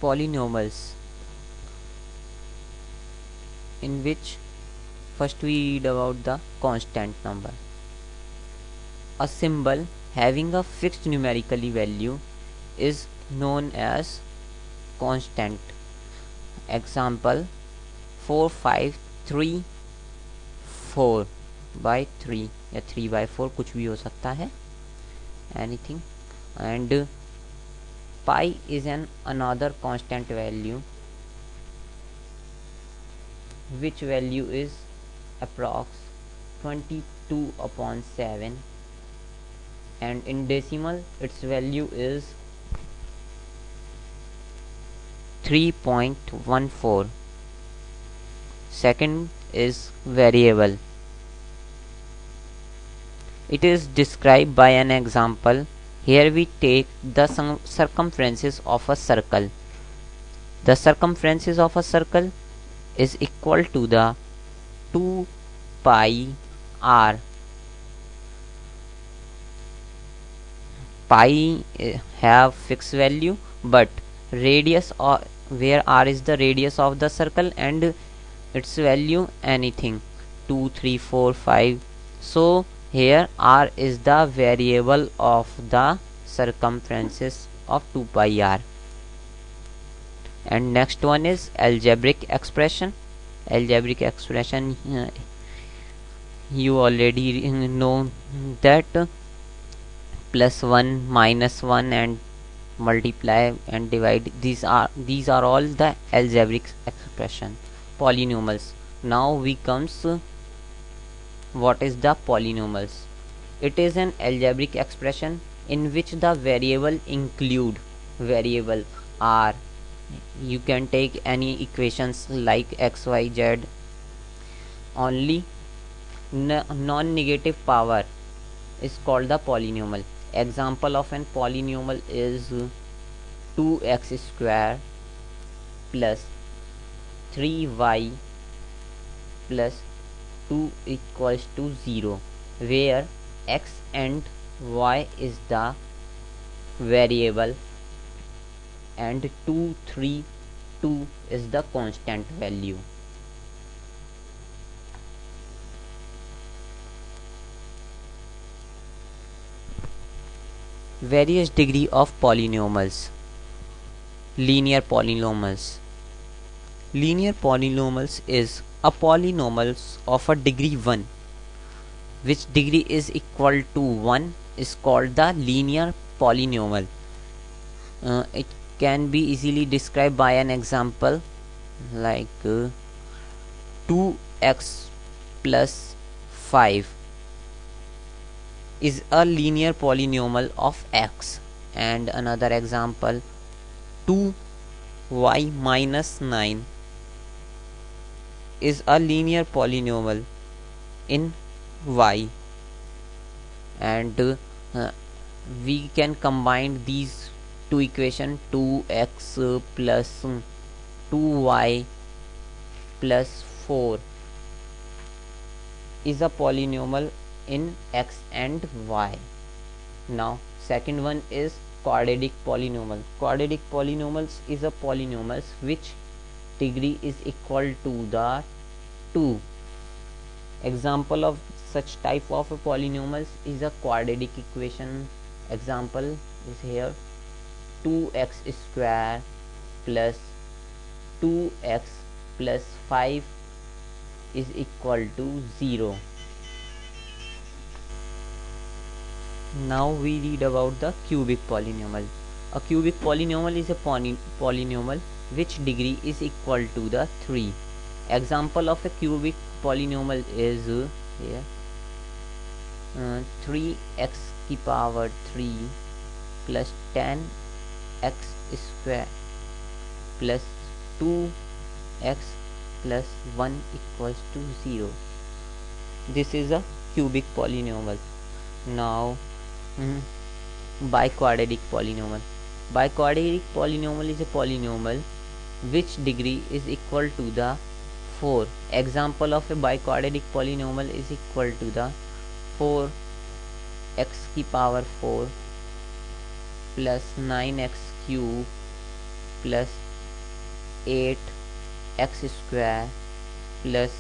polynomials, in which first we read about the constant number. A symbol having a fixed numerically value is known as constant. Example 4 5 3 4 by 3 या 3 by 4 कुछ भी हो सकता है, anything. And pi is an another constant value, which value is approx 22/7, and in decimal its value is 3.14. Second is variable. It is described by an example. Here we take the circumferences of a circle. The circumferences of a circle is equal to the 2 pi r. Pi have fixed value, but radius, or where r is the radius of the circle, and its value anything 2 3 4 5. So here r is the variable of the circumferences of 2 pi r. And next one is algebraic expression. Algebraic expression, you already know that plus 1 minus 1 and multiply and divide, these are all the algebraic expression, polynomials. Now we comes what is the polynomials. It is an algebraic expression in which the variable include variable r. You can take any equations like x y z. Only non-negative power is called the polynomial. Example of an polynomial is 2x square plus 3y plus 2 equals to 0, where x and y is the variable and 2 3 2 is the constant value. Various degree of polynomials. Linear polynomials. Linear polynomials is a polynomials of a degree 1, which degree is equal to 1 is called the linear polynomial. It can be easily described by an example like 2x plus 5 is a linear polynomial of x, and another example 2y minus 9 is a linear polynomial in y. And we can combine these two equation, 2x plus 2y plus 4 is a polynomial in x and y. Now second one is quadratic polynomial. Quadratic polynomials is a polynomials which degree is equal to the 2. Example of such type of a polynomials is a quadratic equation. Example is here 2x square plus 2x plus 5 is equal to 0. Now we read about the cubic polynomial. A cubic polynomial is a polynomial which degree is equal to the 3. Example of a cubic polynomial is here 3x की power 3 plus 10x square plus 2x plus 1 equals to 0. This is a cubic polynomial. Now biquadratic polynomial. Biquadratic polynomial is a polynomial which degree is equal to the 4. Example of a biquadratic polynomial is equal to the 4x की power 4 plus 9x cube plus 8x square plus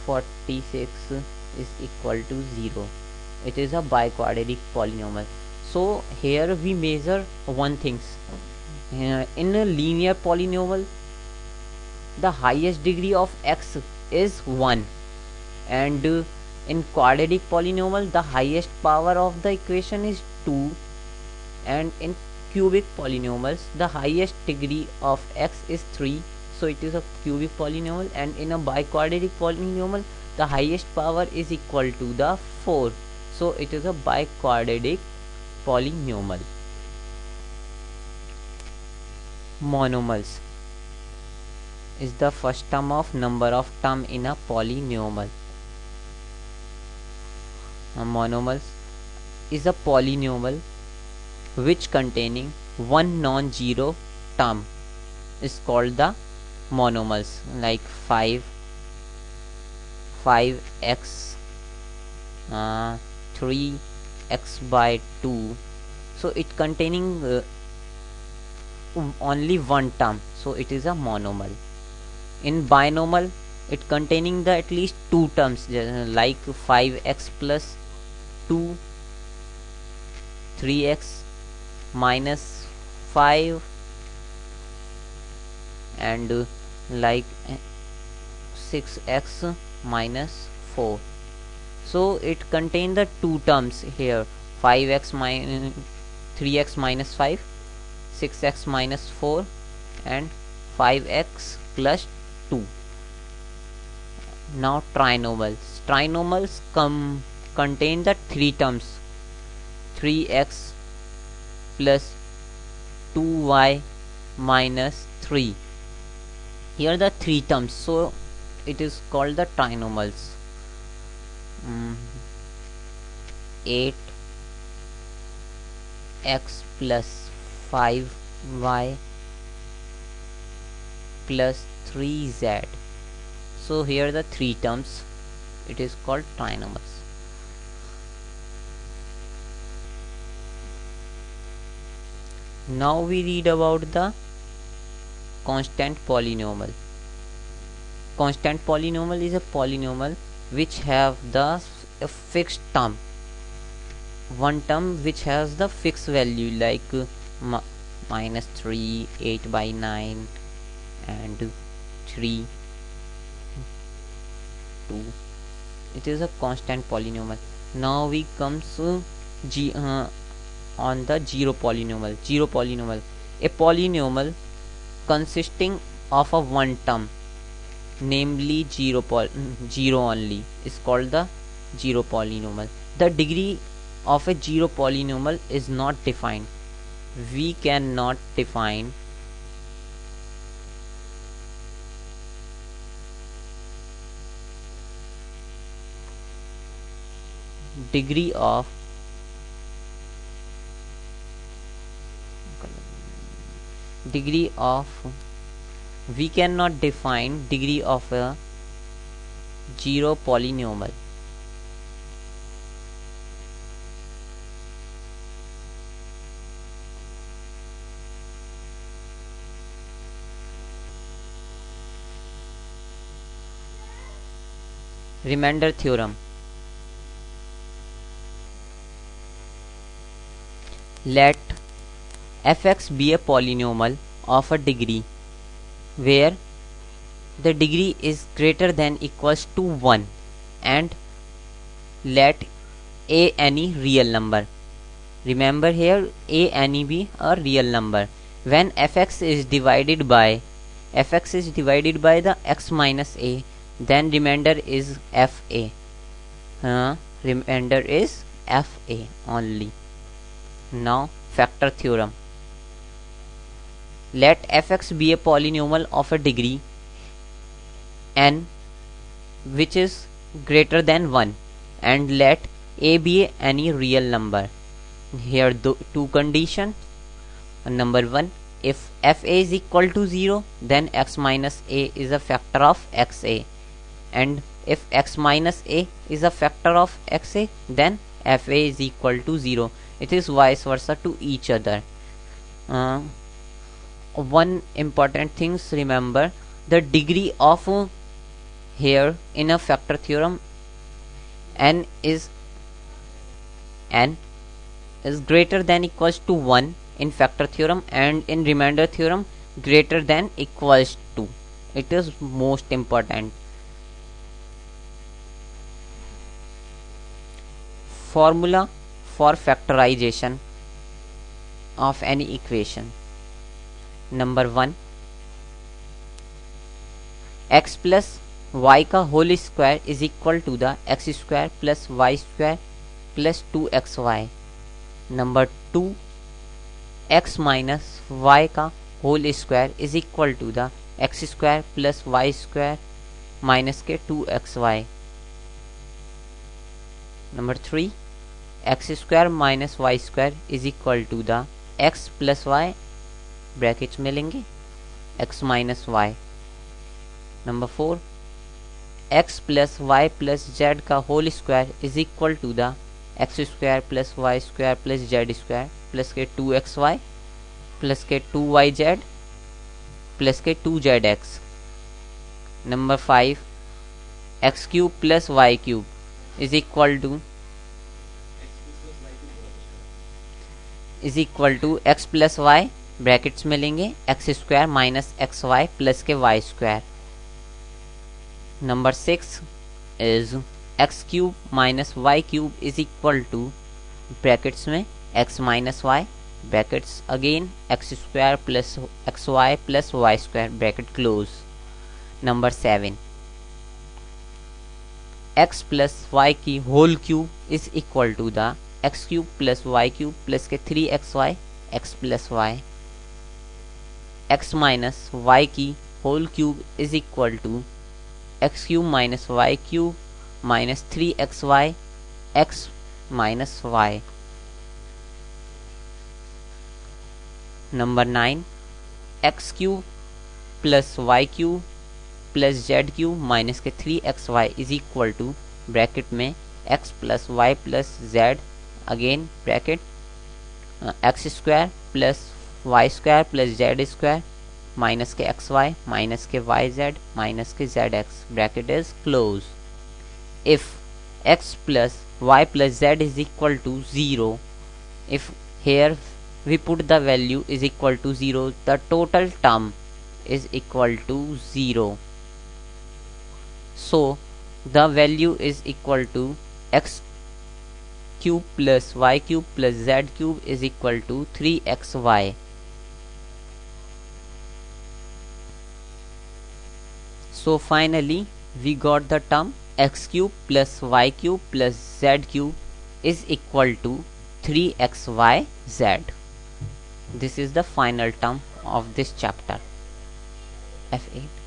46 is equal to 0. It is a biquadratic polynomial. So here we measure one thing. In a linear polynomial, the highest degree of x is 1, and in quadratic polynomial the highest power of the equation is 2, and in cubic polynomials the highest degree of x is 3, so it is a cubic polynomial. And in a biquadratic polynomial the highest power is equal to the 4, so it is a biquadratic polynomial. Monomals is the first term of number of term in a polynomial. A monomals is a polynomial which containing one non-zero term is called the monomals, like 5x 3x by 2, so it containing only one term, so it is a monomal. In binomial it containing the at least two terms, like 5x plus 2, 3x minus 5, and like 6x minus 4. So it contain the two terms here, 5x minus 3x minus 5, 6x minus 4, and 5x plus 2. Now trinomals contain the three terms, 3x plus 2y minus 3. Here the three terms, so it is called the trinomals. 8x plus 5y plus 3z. So here the three terms, it is called trinomals. Now we read about the constant polynomial. Constant polynomial is a polynomial which have the fixed term, one term which has the fixed value, like minus 3, 8 by 9, and 3, 2. It is a constant polynomial. Now we comes on the zero polynomial. A polynomial consisting of a one term, namely zero only, is called the zero polynomial. The degree of a zero polynomial is not defined. We cannot define degree of we cannot define degree of a zero polynomial. Remainder theorem. Let fx be a polynomial of a degree where the degree is greater than equals to 1, and let a any real number. Remember here a any be a real number. When fx is divided by the x minus a, then remainder is fa. Remainder is fa only. Now factor theorem. Let fx be a polynomial of a degree n which is greater than 1, and let a be any real number. Here two conditions. Number 1, if fa is equal to 0, then x minus a is a factor of xa, and if x minus a is a factor of xa, then fa is equal to 0. It is vice versa to each other. one important things remember, the degree of here in a factor theorem n is greater than equals to 1 in factor theorem, and in remainder theorem greater than equals to. It is most important. Formula for factorization of any equation. Number 1, x plus y का whole square is equal to the x square plus y square plus 2xy. Number 2, x minus y का whole square is equal to the x square plus y square minus के 2xy. Number 3, x square minus y square is equal to the x plus y brackets में लेंगे x minus y. Number 4, x plus y plus z का whole square is equal to the x square plus y square plus z square plus के 2xy plus के 2yz plus के 2zx. Number 5, x cube plus y cube is equal to x plus y brackets में लेंगे x square minus x y plus के y square. Number 6 is x cube minus y cube is equal to brackets में x minus y brackets again x square plus x y plus y square bracket close. Number 7, x plus y की whole cube is equal to the x cube plus y cube plus के 3xy x plus y. X minus y की whole cube is equal to x cube minus y cube minus 3xy x minus y. Number 9, x cube plus y cube plus z cube minus के 3xy is equal to bracket में x plus y plus z again bracket x square plus y square plus z square minus के x y minus के y z minus के z x bracket is close. If x plus y plus z is equal to 0, if here we put the value is equal to 0, the total term is equal to 0. So the value is equal to x cube plus y cube plus z cube is equal to 3xy. So finally we got the term x cube plus y cube plus z cube is equal to 3xyz. This is the final term of this chapter F8.